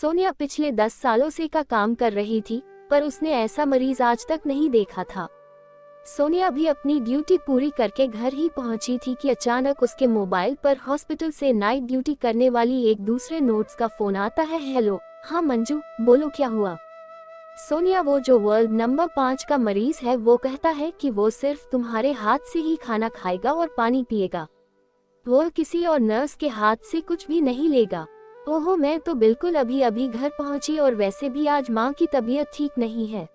सोनिया पिछले 10 सालों से का काम कर रही थी, पर उसने ऐसा मरीज आज तक नहीं देखा था। सोनिया भी अपनी ड्यूटी पूरी करके घर ही पहुंची थी कि अचानक उसके मोबाइल पर हॉस्पिटल से नाइट ड्यूटी करने वाली एक दूसरे नर्स का फोन आता है। हेलो, हाँ मंजू, बोलो क्या हुआ। सोनिया, वो जो वर्ल्ड नंबर 5 का मरीज है वो कहता है कि वो सिर्फ तुम्हारे हाथ से ही खाना खाएगा और पानी पिएगा, वो किसी और नर्स के हाथ से कुछ भी नहीं लेगा। ओहो, मैं तो बिल्कुल अभी अभी घर पहुंची और वैसे भी आज माँ की तबीयत ठीक नहीं है।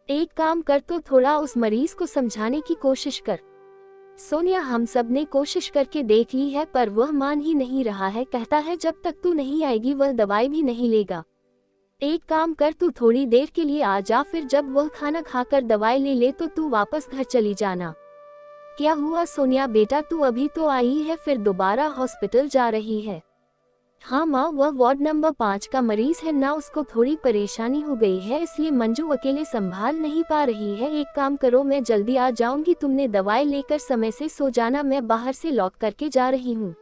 एक काम कर, तो थोड़ा उस मरीज को समझाने की कोशिश कर। सोनिया, हम सब ने कोशिश करके देख ली है पर वह मान ही नहीं रहा है। कहता है जब तक तू नहीं आएगी वह दवाई भी नहीं लेगा। एक काम कर, तू थोड़ी देर के लिए आ जा, फिर जब वह खाना खाकर दवाई ले ले तो तू वापस घर चली जाना। क्या हुआ सोनिया बेटा, तू अभी तो आई है फिर दोबारा हॉस्पिटल जा रही है। हाँ माँ, वह वार्ड नंबर 5 का मरीज है ना, उसको थोड़ी परेशानी हो गई है, इसलिए मंजू अकेले संभाल नहीं पा रही है। एक काम करो, मैं जल्दी आ जाऊंगी, तुमने दवाई लेकर समय से सो जाना, मैं बाहर से लॉक करके जा रही हूँ,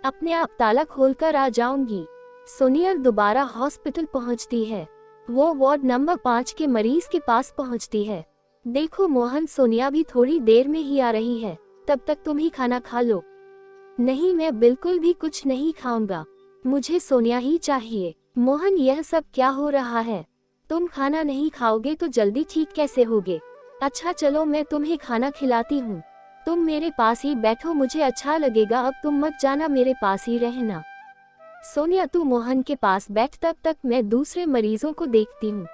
अपने आप ताला खोलकर आ जाऊंगी। सोनिया दोबारा हॉस्पिटल पहुँचती है। वो वार्ड नंबर 5 के मरीज के पास पहुँचती है। देखो मोहन, सोनिया भी थोड़ी देर में ही आ रही है, तब तक तुम ही खाना खा लो। नहीं, मैं बिल्कुल भी कुछ नहीं खाऊंगा, मुझे सोनिया ही चाहिए। मोहन, यह सब क्या हो रहा है? तुम खाना नहीं खाओगे तो जल्दी ठीक कैसे होगे? अच्छा चलो, मैं तुम्हें खाना खिलाती हूँ, तुम मेरे पास ही बैठो, मुझे अच्छा लगेगा। अब तुम मत जाना, मेरे पास ही रहना। सोनिया, तू मोहन के पास बैठ, तब तक मैं दूसरे मरीजों को देखती हूँ।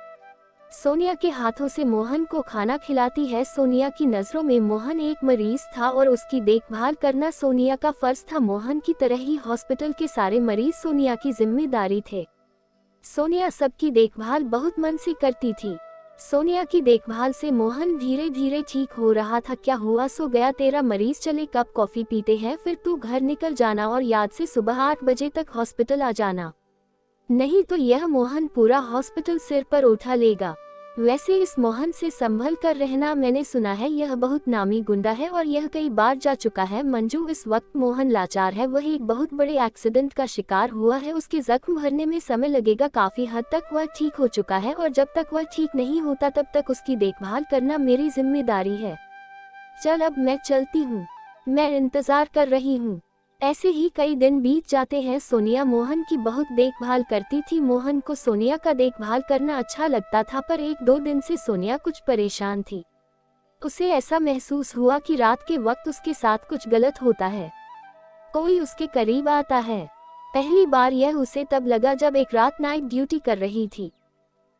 सोनिया के हाथों से मोहन को खाना खिलाती है। सोनिया की नजरों में मोहन एक मरीज था और उसकी देखभाल करना सोनिया का फर्ज था। मोहन की तरह ही हॉस्पिटल के सारे मरीज सोनिया की जिम्मेदारी थे। सोनिया सबकी देखभाल बहुत मन से करती थी। सोनिया की देखभाल से मोहन धीरे धीरे ठीक हो रहा था। क्या हुआ, सो गया तेरा मरीज? चले कप कॉफी पीते हैं, फिर तू घर निकल जाना और याद से सुबह 8 बजे तक हॉस्पिटल आ जाना, नहीं तो यह मोहन पूरा हॉस्पिटल सिर पर उठा लेगा। वैसे इस मोहन से संभल कर रहना, मैंने सुना है यह बहुत नामी गुंडा है और यह कई बार जा चुका है। मंजू, इस वक्त मोहन लाचार है, वह एक बहुत बड़े एक्सीडेंट का शिकार हुआ है, उसके जख्म भरने में समय लगेगा, काफी हद तक वह ठीक हो चुका है और जब तक वह ठीक नहीं होता तब तक उसकी देखभाल करना मेरी जिम्मेदारी है। चल अब मैं चलती हूँ, मैं इंतजार कर रही हूँ। ऐसे ही कई दिन बीत जाते हैं। सोनिया मोहन की बहुत देखभाल करती थी। मोहन को सोनिया का देखभाल करना अच्छा लगता था, पर 1-2 दिन से सोनिया कुछ परेशान थी। उसे ऐसा महसूस हुआ कि रात के वक्त उसके साथ कुछ गलत होता है, कोई उसके करीब आता है। पहली बार यह उसे तब लगा जब एक रात नाइट ड्यूटी कर रही थी।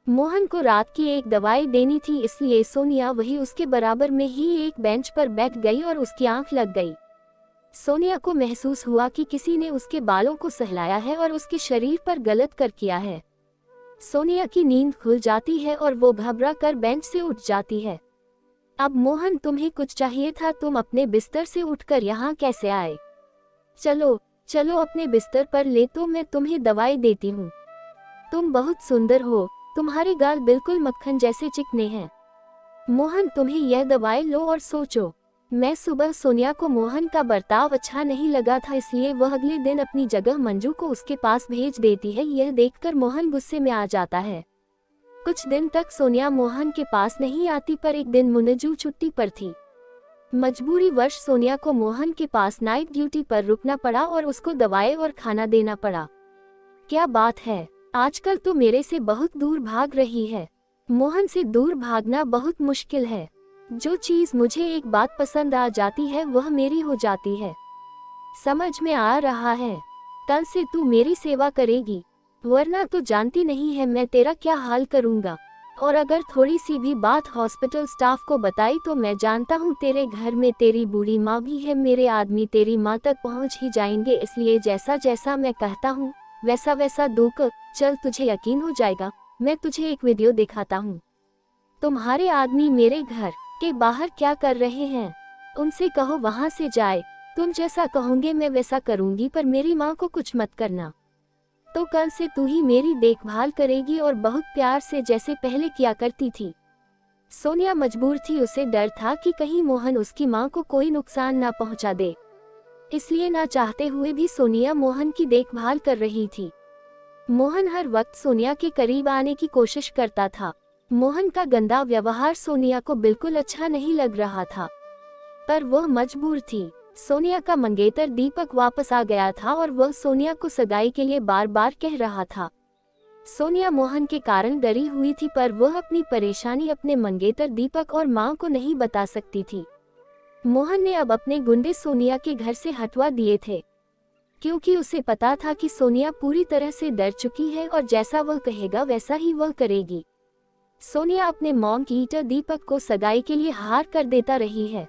मोहन को रात की एक दवाई देनी थी, इसलिए सोनिया वही उसके बराबर में ही एक बेंच पर बैठ गई और उसकी आंख लग गई। सोनिया को महसूस हुआ कि किसी ने उसके बालों को सहलाया है और उसके शरीर पर गलत कर किया है। सोनिया की नींद खुल जाती है और वो घबरा कर बेंच से उठ जाती है। अब मोहन, तुम्हें कुछ चाहिए था, तुम अपने बिस्तर से उठकर यहाँ कैसे आए? चलो चलो अपने बिस्तर पर ले, तो मैं तुम्हें दवाई देती हूँ। तुम बहुत सुंदर हो, तुम्हारे गाल बिल्कुल मक्खन जैसे चिकने हैं। मोहन, तुम्हें यह दवाई लो और सोचो। मैं सुबह सोनिया को मोहन का बर्ताव अच्छा नहीं लगा था, इसलिए वह अगले दिन अपनी जगह मंजू को उसके पास भेज देती है। यह देखकर मोहन गुस्से में आ जाता है। कुछ दिन तक सोनिया मोहन के पास नहीं आती, पर एक दिन मंजू छुट्टी पर थी। मजबूरी वश सोनिया को मोहन के पास नाइट ड्यूटी पर रुकना पड़ा और उसको दवाई और खाना देना पड़ा। क्या बात है, आजकल तो मेरे से बहुत दूर भाग रही है। मोहन से दूर भागना बहुत मुश्किल है। जो चीज मुझे एक बात पसंद आ जाती है वह मेरी हो जाती है। समझ में आ रहा है, कल से तू मेरी सेवा करेगी, वरना तो जानती नहीं है मैं तेरा क्या हाल करूँगा। और अगर थोड़ी सी भी बात हॉस्पिटल स्टाफ को बताई तो मैं जानता हूँ तेरे घर में तेरी बूढ़ी माँ भी है, मेरे आदमी तेरी माँ तक पहुँच ही जाएंगे, इसलिए जैसा जैसा मैं कहता हूँ वैसा वैसा दो कर। चल, तुझे यकीन हो जाएगा, मैं तुझे एक वीडियो दिखाता हूँ। तुम्हारे आदमी मेरे घर के बाहर क्या कर रहे हैं, उनसे कहो वहां से जाए। तुम जैसा कहोगे मैं वैसा करूंगी, पर मेरी माँ को कुछ मत करना। तो कल से तू ही मेरी देखभाल करेगी और बहुत प्यार से जैसे पहले किया करती थी। सोनिया मजबूर थी, उसे डर था कि कहीं मोहन उसकी माँ को कोई नुकसान ना पहुंचा दे, इसलिए ना चाहते हुए भी सोनिया मोहन की देखभाल कर रही थी। मोहन हर वक्त सोनिया के करीब आने की कोशिश करता था। मोहन का गंदा व्यवहार सोनिया को बिल्कुल अच्छा नहीं लग रहा था, पर वह मजबूर थी। सोनिया का मंगेतर दीपक वापस आ गया था और वह सोनिया को सगाई के लिए बार बार कह रहा था। सोनिया मोहन के कारण डरी हुई थी, पर वह अपनी परेशानी अपने मंगेतर दीपक और मां को नहीं बता सकती थी। मोहन ने अब अपने गुंडे सोनिया के घर से हटवा दिए थे, क्योंकि उसे पता था कि सोनिया पूरी तरह से डर चुकी है और जैसा वह कहेगा वैसा ही वह करेगी। सोनिया अपने मॉम ईटर दीपक को सगाई के लिए हार कर देता रही है।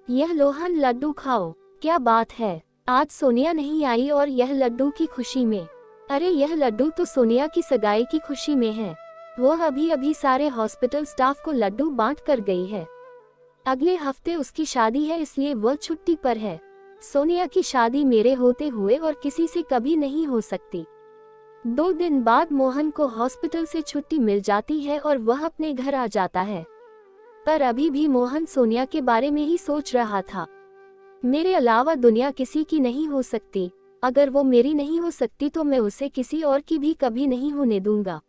यह लोहन लड्डू खाओ। क्या बात है, आज सोनिया नहीं आई और यह लड्डू की खुशी में। अरे यह लड्डू तो सोनिया की सगाई की खुशी में है। वह अभी अभी सारे हॉस्पिटल स्टाफ को लड्डू बांट कर गई है। अगले हफ्ते उसकी शादी है, इसलिए वह छुट्टी पर है। सोनिया की शादी मेरे होते हुए और किसी से कभी नहीं हो सकती। 2 दिन बाद मोहन को हॉस्पिटल से छुट्टी मिल जाती है और वह अपने घर आ जाता है, पर अभी भी मोहन सोनिया के बारे में ही सोच रहा था। मेरे अलावा दुनिया किसी की नहीं हो सकती। अगर वो मेरी नहीं हो सकती तो मैं उसे किसी और की भी कभी नहीं होने दूंगा।